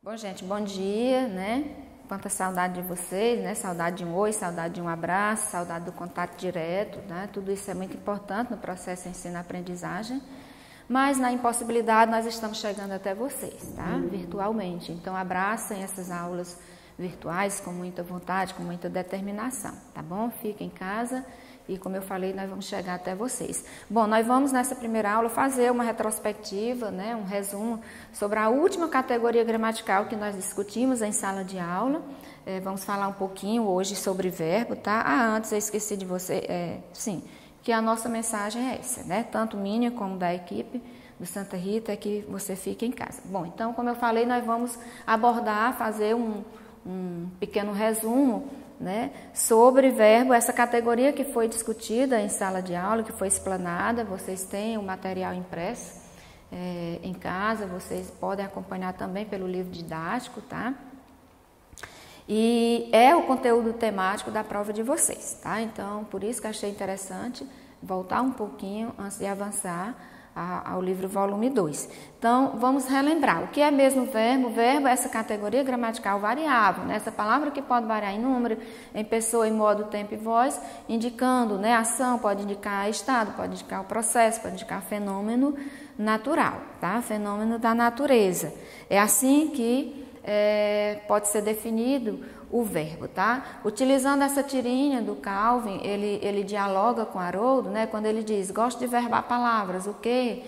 Bom, gente, bom dia, né? Quanta saudade de vocês, né? Saudade de um oi, saudade de um abraço, saudade do contato direto, né? Tudo isso é muito importante no processo de ensino-aprendizagem. Mas na impossibilidade nós estamos chegando até vocês, tá? Virtualmente. Então abracem essas aulas virtuais com muita vontade, com muita determinação, tá bom? Fiquem em casa. E como eu falei, nós vamos chegar até vocês. Bom, nós vamos nessa primeira aula fazer uma retrospectiva, né, um resumo sobre a última categoria gramatical que nós discutimos em sala de aula. Vamos falar um pouquinho hoje sobre verbo, tá? Antes eu esqueci de você, que a nossa mensagem é essa, né? Tanto minha como da equipe do Santa Rita, é que você fique em casa. Bom, então, como eu falei, nós vamos abordar, fazer um pequeno resumo, né, sobre verbo, essa categoria que foi discutida em sala de aula, que foi explanada. Vocês têm o material impresso em casa, vocês podem acompanhar também pelo livro didático, tá? E é o conteúdo temático da prova de vocês, tá? Então, por isso que achei interessante voltar um pouquinho antes de avançar ao livro volume 2. Então, vamos relembrar. O que é mesmo verbo? Verbo é essa categoria gramatical variável, né? Essa palavra que pode variar em número, em pessoa, em modo, tempo e voz, indicando, né? Ação, pode indicar estado, pode indicar o processo, pode indicar fenômeno natural, tá? Fenômeno da natureza. É assim que pode ser definido o verbo, tá? Utilizando essa tirinha do Calvin, ele dialoga com Haroldo, né? Quando ele diz, gosto de verbar palavras, o quê?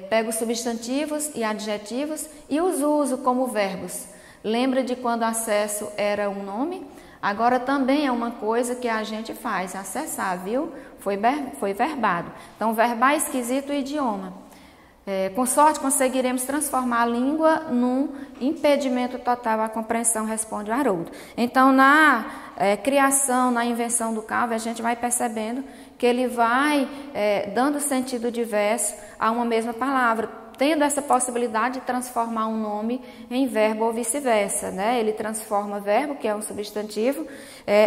Pego substantivos e adjetivos e os uso como verbos. Lembra de quando acesso era um nome? Agora também é uma coisa que a gente faz, acessar, viu? Foi verbado. Então, verbar é esquisito o idioma. Com sorte, conseguiremos transformar a língua num impedimento total à compreensão, responde o Haroldo. Então, na criação, na invenção do Calvin, a gente vai percebendo que ele vai dando sentido diverso a uma mesma palavra, tendo essa possibilidade de transformar um nome em verbo ou vice-versa, né? Ele transforma verbo, que é um substantivo,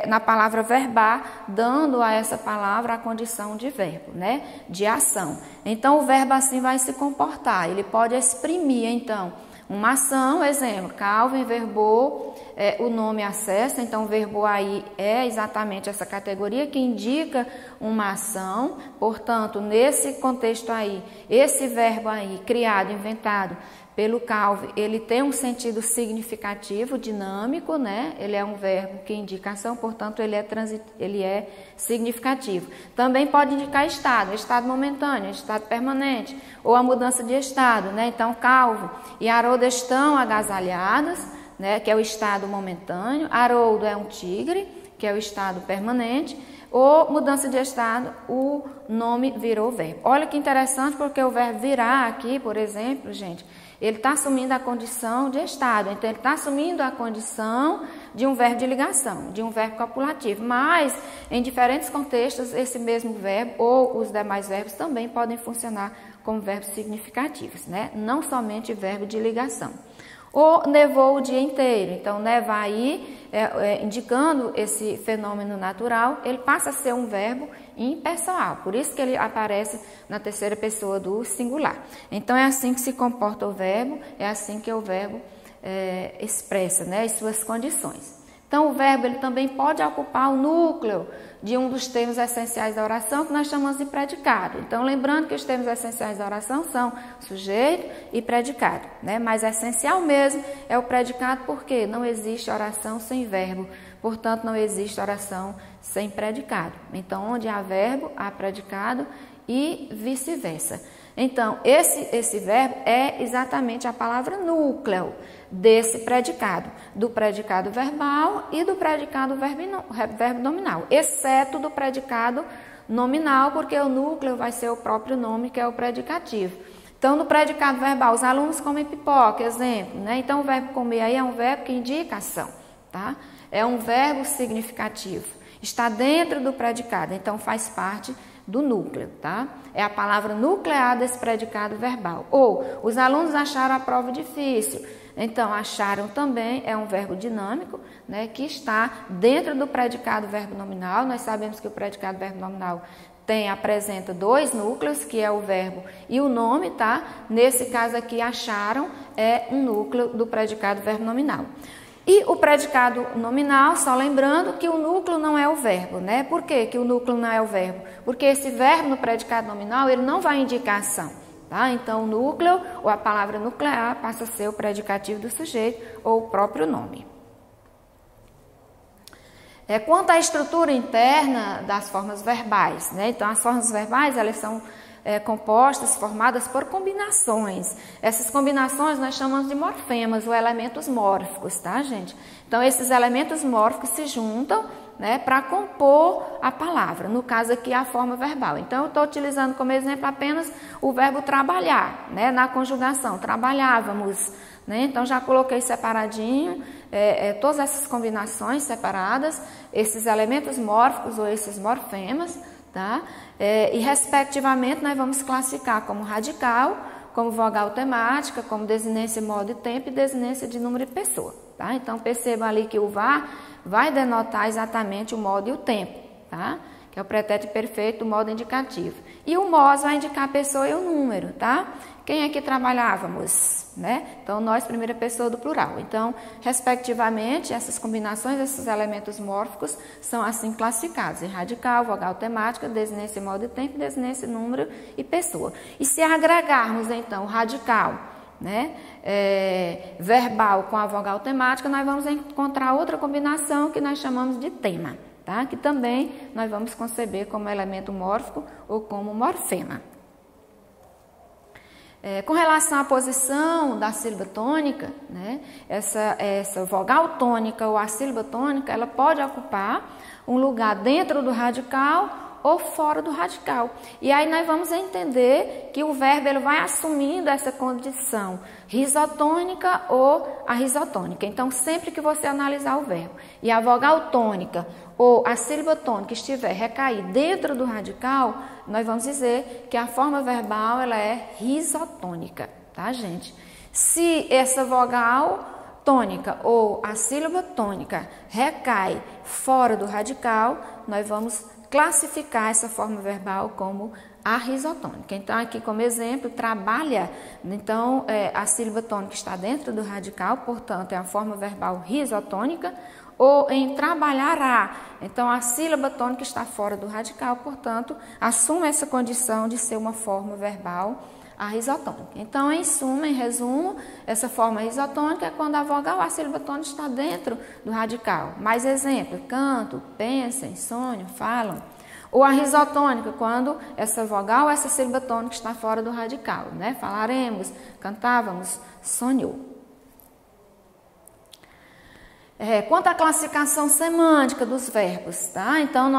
na palavra verbar, dando a essa palavra a condição de verbo, né? De ação. Então, o verbo assim vai se comportar. Ele pode exprimir, então, uma ação, exemplo, Calvin verbou o nome acesso, então verbou aí é exatamente essa categoria que indica uma ação. Portanto, nesse contexto aí, esse verbo aí, criado, inventado pelo Calvin, ele tem um sentido significativo, dinâmico, né? Ele é um verbo que indica ação, portanto, ele é significativo. Também pode indicar estado momentâneo, estado permanente, ou a mudança de estado, né? Então, Calvin e Haroldo estão agasalhados, né? Que é o estado momentâneo. Haroldo é um tigre, que é o estado permanente. Ou mudança de estado, o nome virou verbo. Olha que interessante, porque o verbo virar aqui, por exemplo, gente, ele está assumindo a condição de estado. Então, ele está assumindo a condição de um verbo de ligação, de um verbo copulativo. Mas, em diferentes contextos, esse mesmo verbo ou os demais verbos também podem funcionar como verbos significativos, né? Não somente verbo de ligação. Ou nevou o dia inteiro. Então, nevar aí, indicando esse fenômeno natural, ele passa a ser um verbo impessoal. Por isso que ele aparece na terceira pessoa do singular. Então, é assim que se comporta o verbo, é assim que o verbo expressa, né, as suas condições. Então, o verbo ele também pode ocupar o núcleo de um dos termos essenciais da oração, que nós chamamos de predicado. Então, lembrando que os termos essenciais da oração são sujeito e predicado, né? Mas essencial mesmo é o predicado, porque não existe oração sem verbo. Portanto, não existe oração sem predicado. Então, onde há verbo, há predicado e vice-versa. Então, esse verbo é exatamente a palavra núcleo desse predicado, do predicado verbal e do predicado verbo nominal, exceto do predicado nominal, porque o núcleo vai ser o próprio nome, que é o predicativo. Então, no predicado verbal, os alunos comem pipoca, exemplo, né? Então, o verbo comer aí é um verbo que indica ação, tá? É um verbo significativo, está dentro do predicado, então faz parte do núcleo, tá? É a palavra nuclear desse predicado verbal. Ou, os alunos acharam a prova difícil. Então, acharam também é um verbo dinâmico, né, que está dentro do predicado verbo nominal. Nós sabemos que o predicado verbo nominal apresenta dois núcleos, que é o verbo e o nome, tá? Nesse caso aqui, acharam, é um núcleo do predicado verbo nominal. E o predicado nominal, só lembrando que o núcleo não é o verbo, né? Por quê que o núcleo não é o verbo? Porque esse verbo no predicado nominal, ele não vai indicar ação, tá? Então, o núcleo, ou a palavra nuclear, passa a ser o predicativo do sujeito ou o próprio nome. Quanto à estrutura interna das formas verbais, né? Então, as formas verbais, elas são compostas, formadas por combinações. Essas combinações nós chamamos de morfemas ou elementos mórficos, tá, gente? Então, esses elementos mórficos se juntam, né, para compor a palavra, no caso aqui a forma verbal. Então, eu estou utilizando como exemplo apenas o verbo trabalhar, né, na conjugação, trabalhávamos, né? Então, já coloquei separadinho, todas essas combinações separadas, esses elementos mórficos ou esses morfemas, tá? E, respectivamente, nós vamos classificar como radical, como vogal temática, como desinência, modo e tempo e desinência de número e pessoa, tá? Então, percebam ali que o var vai denotar exatamente o modo e o tempo, tá? Que é o pretérito perfeito, o modo indicativo. E o mos vai indicar a pessoa e o número, tá? Quem aqui trabalhávamos, né? Então, nós, primeira pessoa do plural. Então, respectivamente, essas combinações, esses elementos mórficos são assim classificados: em radical, vogal temática, desinência, modo e tempo, desinência, número e pessoa. E se agregarmos, então, o radical, né, verbal com a vogal temática, nós vamos encontrar outra combinação que nós chamamos de tema, tá? Que também nós vamos conceber como elemento mórfico ou como morfema. Com relação à posição da sílaba tônica, né, essa vogal tônica ou a sílaba tônica, ela pode ocupar um lugar dentro do radical ou fora do radical. E aí nós vamos entender que o verbo ele vai assumindo essa condição risotônica ou arrisotônica. Então, sempre que você analisar o verbo e a vogal tônica ou a sílaba tônica estiver recair dentro do radical, nós vamos dizer que a forma verbal ela é risotônica, tá, gente? Se essa vogal tônica ou a sílaba tônica recai fora do radical, nós vamos classificar essa forma verbal como arrisotônica. Então, aqui como exemplo, trabalha, então a sílaba tônica está dentro do radical, portanto, é a forma verbal risotônica, ou em trabalhará, então a sílaba tônica está fora do radical, portanto, assume essa condição de ser uma forma verbal arrisotônica. Então, em suma, em resumo, essa forma risotônica é quando a vogal, a sílaba tônica está dentro do radical. Mais exemplo: canto, pensem, sonham, falam. Ou a risotônica, quando essa vogal, essa sílaba tônica está fora do radical, né? Falaremos, cantávamos, sonhou. Quanto à classificação semântica dos verbos, tá? Então,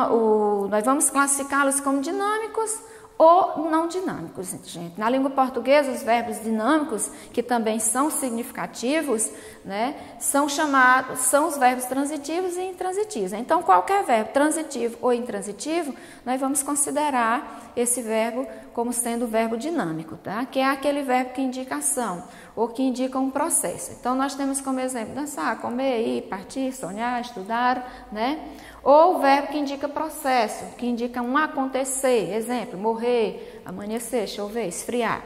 nós vamos classificá-los como dinâmicos ou não dinâmicos, gente. Na língua portuguesa, os verbos dinâmicos, que também são significativos, né, são os verbos transitivos e intransitivos. Então, qualquer verbo transitivo ou intransitivo, nós vamos considerar esse verbo como sendo o verbo dinâmico, tá? Que é aquele verbo que indica ação ou que indica um processo. Então, nós temos como exemplo dançar, comer, ir, partir, sonhar, estudar, né? Ou o verbo que indica processo, que indica um acontecer, exemplo, morrer, amanhecer, chover, esfriar.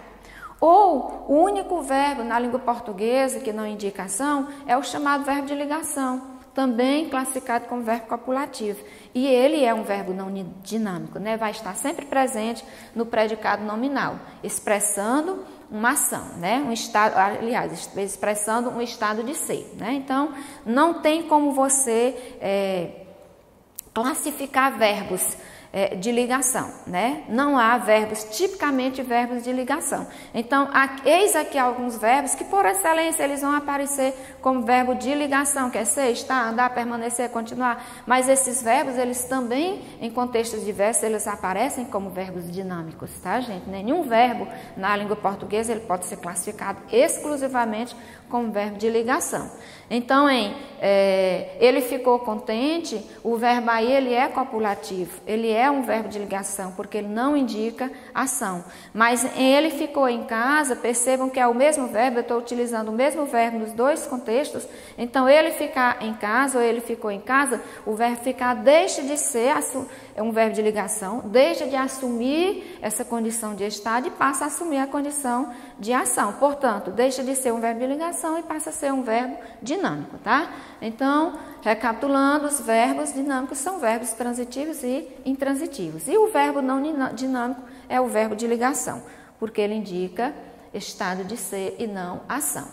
Ou o único verbo na língua portuguesa que não indica ação é o chamado verbo de ligação, também classificado como verbo copulativo. E ele é um verbo não dinâmico, né? Vai estar sempre presente no predicado nominal, expressando uma ação, né? Um estado, aliás, expressando um estado de ser, né? Então, não tem como você classificar verbos de ligação, né? Não há verbos, tipicamente verbos de ligação. Então, eis aqui alguns verbos que, por excelência, eles vão aparecer como verbo de ligação, que é ser, estar, andar, permanecer, continuar. Mas esses verbos, eles também, em contextos diversos, eles aparecem como verbos dinâmicos, tá, gente? Nenhum verbo na língua portuguesa, ele pode ser classificado exclusivamente como verbo de ligação. Então, ele ficou contente, o verbo aí, ele é copulativo, ele é é um verbo de ligação, porque ele não indica ação. Mas ele ficou em casa, percebam que é o mesmo verbo, eu estou utilizando o mesmo verbo nos dois contextos. Então, ele ficar em casa ou ele ficou em casa, o verbo ficar deixa de ser um verbo de ligação, deixa de assumir essa condição de estado e passa a assumir a condição de ação. Portanto, deixa de ser um verbo de ligação e passa a ser um verbo dinâmico, tá? Então, recapitulando, os verbos dinâmicos são verbos transitivos e intransitivos. E o verbo não dinâmico é o verbo de ligação, porque ele indica estado de ser e não ação.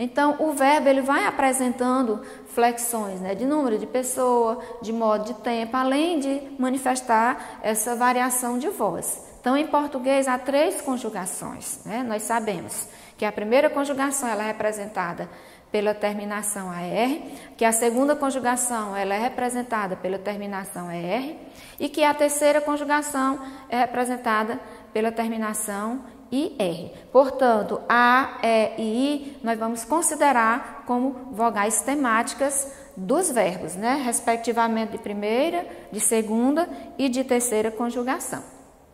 Então, o verbo ele vai apresentando flexões, né, de número de pessoa, de modo de tempo, além de manifestar essa variação de voz. Então, em português, há 3 conjugações, né? Nós sabemos que a primeira conjugação ela é representada pela terminação AR, que a segunda conjugação ela é representada pela terminação ER e que a terceira conjugação é representada pela terminação IR. Portanto, A, E e I nós vamos considerar como vogais temáticas dos verbos, né? Respectivamente de primeira, de segunda e de terceira conjugação.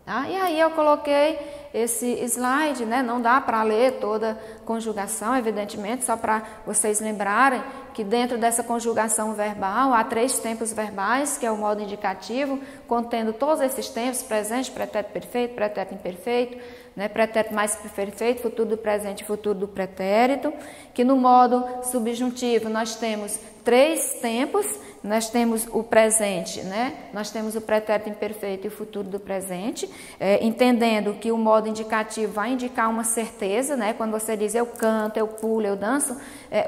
Tá? E aí eu coloquei esse slide, né? Não dá para ler toda conjugação, evidentemente, só para vocês lembrarem que dentro dessa conjugação verbal há 3 tempos verbais, que é o modo indicativo, contendo todos esses tempos, presente, pretérito perfeito, pretérito imperfeito, né? Pretérito mais perfeito, futuro do presente e futuro do pretérito, que no modo subjuntivo nós temos 3 tempos, nós temos o presente, né? Nós temos o pretérito imperfeito e o futuro do presente, entendendo que o modo indicativo vai indicar uma certeza, né? Quando você diz eu canto, eu pulo, eu danço,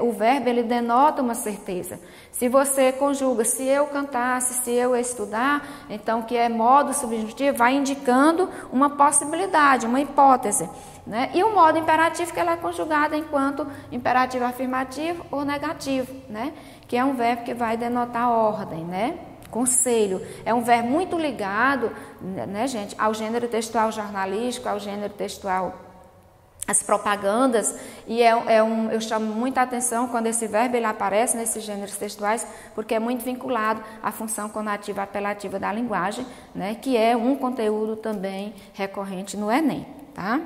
o verbo ele denota uma certeza. Se você conjuga se eu cantasse, se eu estudar, então que é modo subjuntivo, vai indicando uma possibilidade, uma hipótese, né? E o modo imperativo que ela é conjugada enquanto imperativo afirmativo ou negativo, né? Que é um verbo que vai denotar ordem, né? Conselho. É um verbo muito ligado, né, gente, ao gênero textual jornalístico, ao gênero textual, as propagandas, e eu chamo muita atenção quando esse verbo ele aparece nesses gêneros textuais, porque é muito vinculado à função conativa apelativa da linguagem, né? Que é um conteúdo também recorrente no Enem, tá?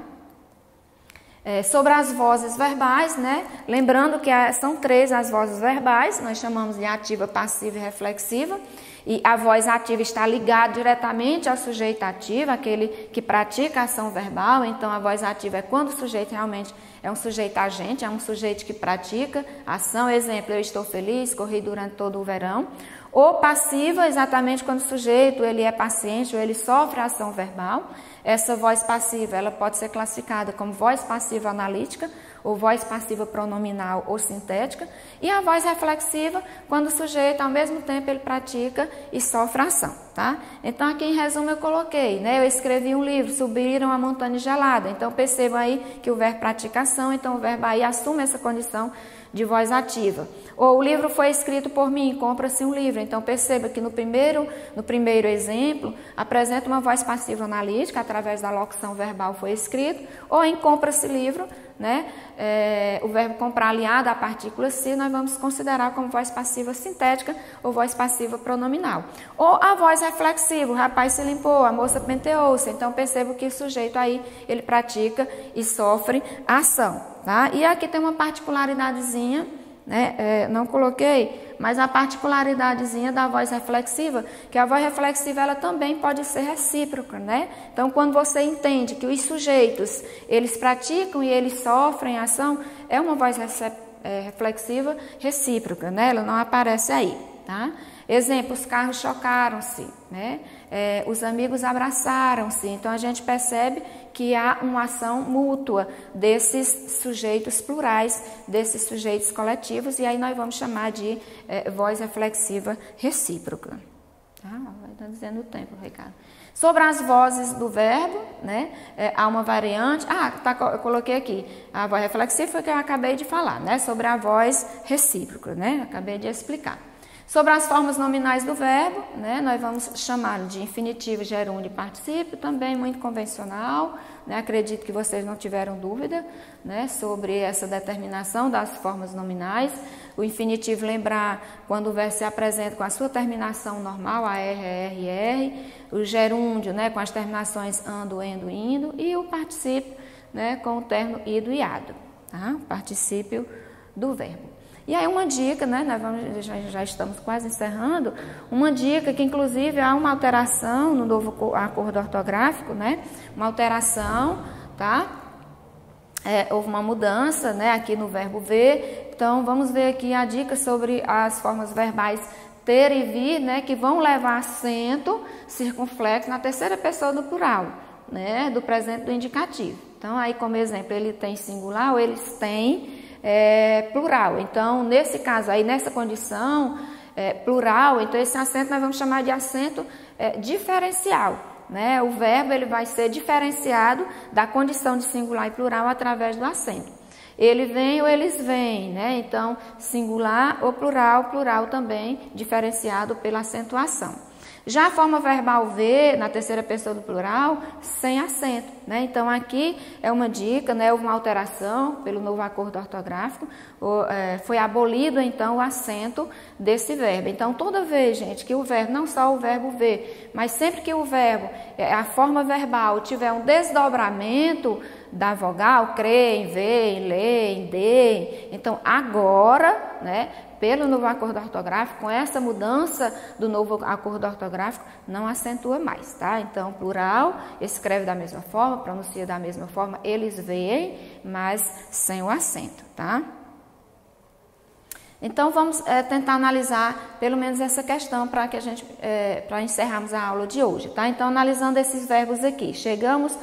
Sobre as vozes verbais, né? Lembrando que são 3 as vozes verbais, nós chamamos de ativa, passiva e reflexiva, e a voz ativa está ligada diretamente ao sujeito ativo, aquele que pratica a ação verbal. Então a voz ativa é quando o sujeito realmente é um sujeito agente, é um sujeito que pratica a ação. Exemplo, eu estou feliz, corri durante todo o verão. Ou passiva, exatamente quando o sujeito ele é paciente ou ele sofre a ação verbal. Essa voz passiva ela pode ser classificada como voz passiva analítica ou voz passiva pronominal ou sintética. E a voz reflexiva, quando o sujeito ao mesmo tempo ele pratica e sofre a ação, tá? Então aqui em resumo eu coloquei, né? Eu escrevi um livro, subiram a montanha gelada. Então percebam aí que o verbo pratica ação, então o verbo aí assume essa condição de voz ativa. Ou o livro foi escrito por mim, compra-se um livro. Então perceba que no primeiro exemplo apresenta uma voz passiva analítica, através da locução verbal foi escrito, ou em compra-se livro, né? O verbo comprar aliado à partícula se, nós vamos considerar como voz passiva sintética ou voz passiva pronominal. Ou a voz reflexiva, o rapaz se limpou, a moça penteou-se. Então perceba que o sujeito aí, ele pratica e sofre a ação, tá? E aqui tem uma particularidadezinha, né? Não coloquei, mas a particularidadezinha da voz reflexiva, que a voz reflexiva ela também pode ser recíproca, né? Então, quando você entende que os sujeitos, eles praticam e eles sofrem a ação, é uma voz reflexiva recíproca, né? Ela não aparece aí, tá? Exemplo, os carros chocaram-se, né? Os amigos abraçaram-se. Então, a gente percebe que há uma ação mútua desses sujeitos plurais, desses sujeitos coletivos, e aí nós vamos chamar de voz reflexiva recíproca. Tá? Vai estar dizendo o tempo, Ricardo. Sobre as vozes do verbo, né? Há uma variante. Eu coloquei aqui. A voz reflexiva foi que eu acabei de falar, né? Sobre a voz recíproca, né? Acabei de explicar. Sobre as formas nominais do verbo, né, nós vamos chamar de infinitivo, gerúndio e particípio, também muito convencional, né, acredito que vocês não tiveram dúvida, né, sobre essa determinação das formas nominais. O infinitivo, lembrar quando o verbo se apresenta com a sua terminação normal, a R, o gerúndio, né, com as terminações ando, endo, indo, e o particípio, né, com o termo ido e ado, tá? Particípio do verbo. E aí uma dica, né, nós já estamos quase encerrando, uma dica que inclusive há uma alteração no novo acordo ortográfico, né, uma alteração, tá? Houve uma mudança, né, aqui no verbo ver, então vamos ver aqui a dica sobre as formas verbais ter e vir, né, que vão levar acento circunflexo na terceira pessoa do plural, né, do presente do indicativo. Então aí como exemplo ele tem singular ou eles têm plural. Então, nesse caso aí, nessa condição plural, então esse acento nós vamos chamar de acento diferencial, né? O verbo ele vai ser diferenciado da condição de singular e plural através do acento. Ele vem ou eles vêm, né? Então, singular ou plural, plural também diferenciado pela acentuação. Já a forma verbal ver, na terceira pessoa do plural, sem acento, né? Então, aqui é uma dica, né? Houve uma alteração pelo novo acordo ortográfico, foi abolido, então, o acento desse verbo. Então, toda vez, gente, que o verbo, não só o verbo ver, mas sempre que o verbo, a forma verbal, tiver um desdobramento da vogal, creem, veem, leem, deem, então, agora, né? Pelo novo acordo ortográfico, com essa mudança do novo acordo ortográfico, não acentua mais, tá? Então, plural, escreve da mesma forma, pronuncia da mesma forma, eles veem, mas sem o acento, tá? Então, vamos tentar analisar pelo menos essa questão para que a gente, para encerrarmos a aula de hoje, tá? Então, analisando esses verbos aqui, chegamos,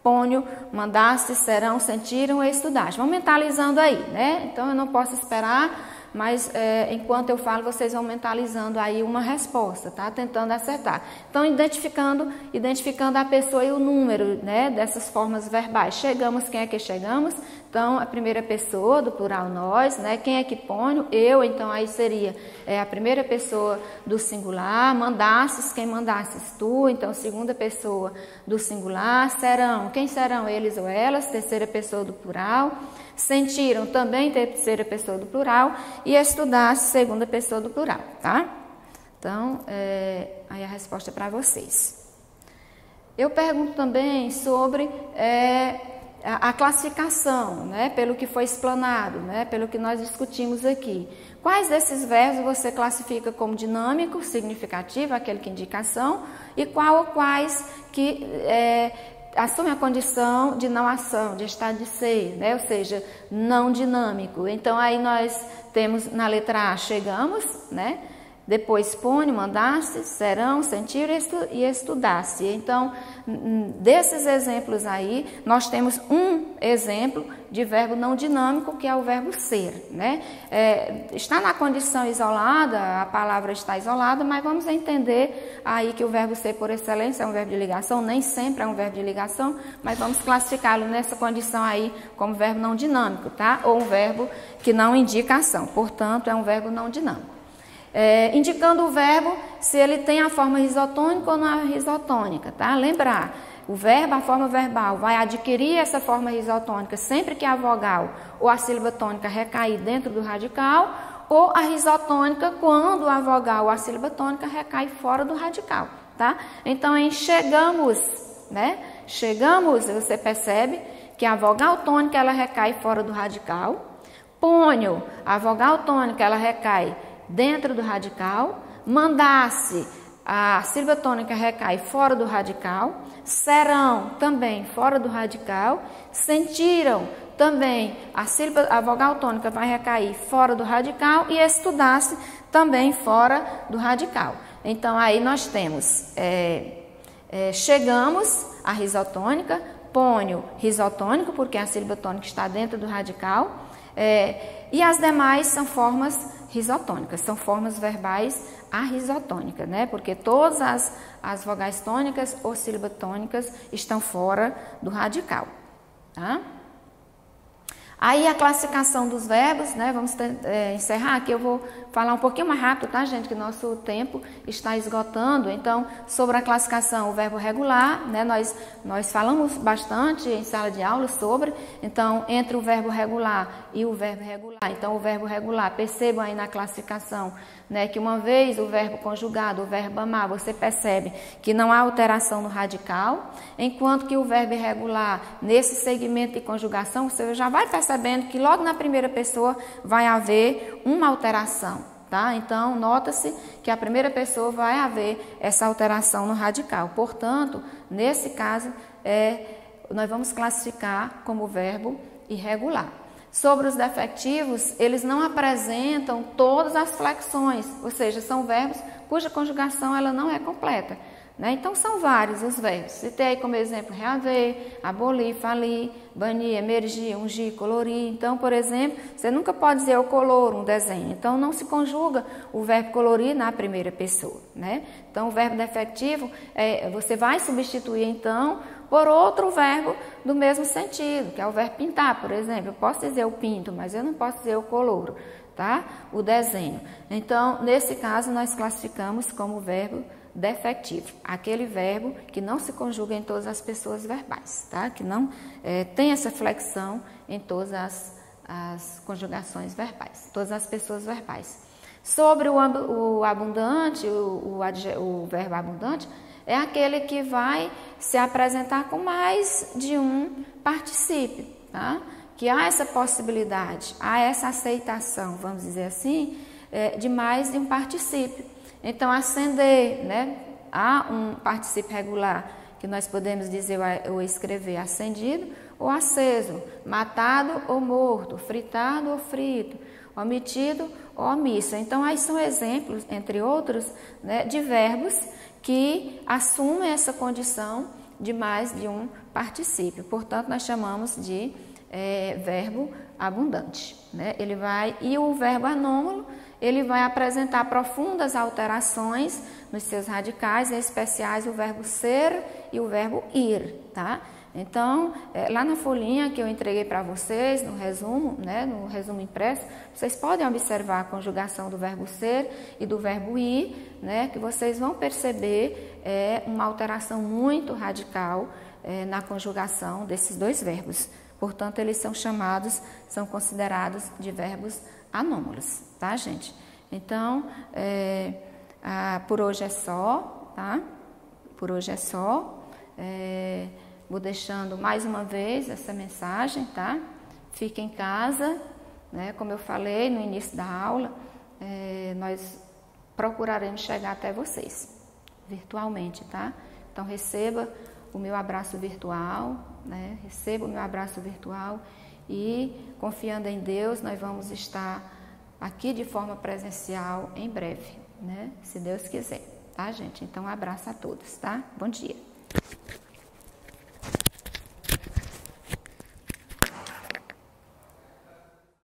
ponho, mandaste, serão, sentiram e estudaste. Vamos mentalizando aí, né? Então, eu não posso esperar, mas enquanto eu falo, vocês vão mentalizando aí uma resposta, tá? Tentando acertar. Então, identificando a pessoa e o número, né, dessas formas verbais. Chegamos, quem é que chegamos? Então, a primeira pessoa do plural nós, né? Quem é que põe? Eu, então aí seria a primeira pessoa do singular. Mandastes, quem mandastes? Tu, então segunda pessoa do singular. Serão, quem serão? Eles ou elas, terceira pessoa do plural. Sentiram, também terceira pessoa do plural. E estudaste, segunda pessoa do plural, tá? Então, aí a resposta é para vocês. Eu pergunto também sobre a classificação, né, pelo que foi explanado, né, pelo que nós discutimos aqui. Quais desses verbos você classifica como dinâmico, significativo, aquele que indica ação, e qual ou quais que assume a condição de não ação, de estado de ser, né, ou seja, não dinâmico. Então, aí nós temos na letra A, chegamos, né, depois põe, mandaste, serão, sentiram e estudaste. Então, desses exemplos aí, nós temos um exemplo de verbo não dinâmico, que é o verbo ser, né? Está na condição isolada, a palavra está isolada, mas vamos entender aí que o verbo ser, por excelência, é um verbo de ligação, nem sempre é um verbo de ligação, mas vamos classificá-lo nessa condição aí como verbo não dinâmico, tá? Ou um verbo que não indica ação, portanto, é um verbo não dinâmico. Indicando o verbo se ele tem a forma risotônica ou não risotônica, tá? Lembrar, o verbo, a forma verbal, vai adquirir essa forma risotônica sempre que a vogal ou a sílaba tônica recair dentro do radical, ou a risotônica quando a vogal ou a sílaba tônica recai fora do radical, tá? Então, em chegamos, né? Chegamos, você percebe que a vogal tônica ela recai fora do radical. Ponho, a vogal tônica ela recai dentro do radical. Mandasse, a sílaba tônica recai fora do radical. Serão, também fora do radical. Sentiram, também a vogal tônica vai recair fora do radical. E estudasse, também fora do radical. Então, aí nós temos chegamos, a risotônica. Ponho, risotônico, porque a sílaba tônica está dentro do radical. E as demais são formas risotônicas, são formas verbais arrisotônicas, né? Porque todas as vogais tônicas ou sílabas tônicas estão fora do radical, tá? Aí a classificação dos verbos, né? Vamos encerrar aqui, eu vou falar um pouquinho mais rápido, tá, gente? Que nosso tempo está esgotando. Então, sobre a classificação, o verbo regular, né? Nós falamos bastante em sala de aula sobre, então, entre o verbo regular e o verbo irregular. Então, o verbo regular, percebam aí na classificação, né? Que uma vez o verbo conjugado, o verbo amar, você percebe que não há alteração no radical, enquanto que o verbo irregular, nesse segmento de conjugação, você já vai percebendo que logo na primeira pessoa vai haver uma alteração, tá? Então, nota-se que a primeira pessoa vai haver essa alteração no radical. Portanto, nesse caso, nós vamos classificar como verbo irregular. Sobre os defectivos, eles não apresentam todas as flexões, ou seja, são verbos cuja conjugação ela não é completa. Né? Então, são vários os verbos. Citei aí como exemplo reaver, abolir, falir, banir, emergir, ungir, colorir. Então, por exemplo, você nunca pode dizer eu coloro um desenho. Então, não se conjuga o verbo colorir na primeira pessoa. Né? Então, o verbo defectivo, você vai substituir, então, por outro verbo do mesmo sentido, que é o verbo pintar, por exemplo. Eu posso dizer eu pinto, mas eu não posso dizer eu coloro, tá? O desenho. Então, nesse caso, nós classificamos como verbo defectivo, aquele verbo que não se conjuga em todas as pessoas verbais, tá? Que não tem essa flexão em todas as conjugações verbais, todas as pessoas verbais. Sobre o abundante, o verbo abundante, é aquele que vai se apresentar com mais de um particípio, tá? Que há essa possibilidade, há essa aceitação, vamos dizer assim, de mais de um particípio. Então, acender, né? Há um particípio regular que nós podemos dizer ou escrever acendido ou aceso, matado ou morto, fritado ou frito, omitido ou omisso. Então, aí são exemplos, entre outros, né, de verbos que assumem essa condição de mais de um particípio. Portanto, nós chamamos de verbo abundante. Né? E o verbo anômalo, ele vai apresentar profundas alterações nos seus radicais, em especiais o verbo ser e o verbo ir, tá? Então, lá na folhinha que eu entreguei para vocês, no resumo, né, no resumo impresso, vocês podem observar a conjugação do verbo ser e do verbo ir, né, que vocês vão perceber uma alteração muito radical na conjugação desses dois verbos. Portanto, eles são considerados de verbos anômalos, tá, gente? Então, por hoje é só, tá? Por hoje é só. Vou deixando mais uma vez essa mensagem, tá? Fique em casa, né? Como eu falei no início da aula, nós procuraremos chegar até vocês, virtualmente, tá? Então, receba o meu abraço virtual, né? Receba o meu abraço virtual e, confiando em Deus, nós vamos estar aqui de forma presencial em breve, né? Se Deus quiser, tá, gente? Então, um abraço a todos, tá? Bom dia.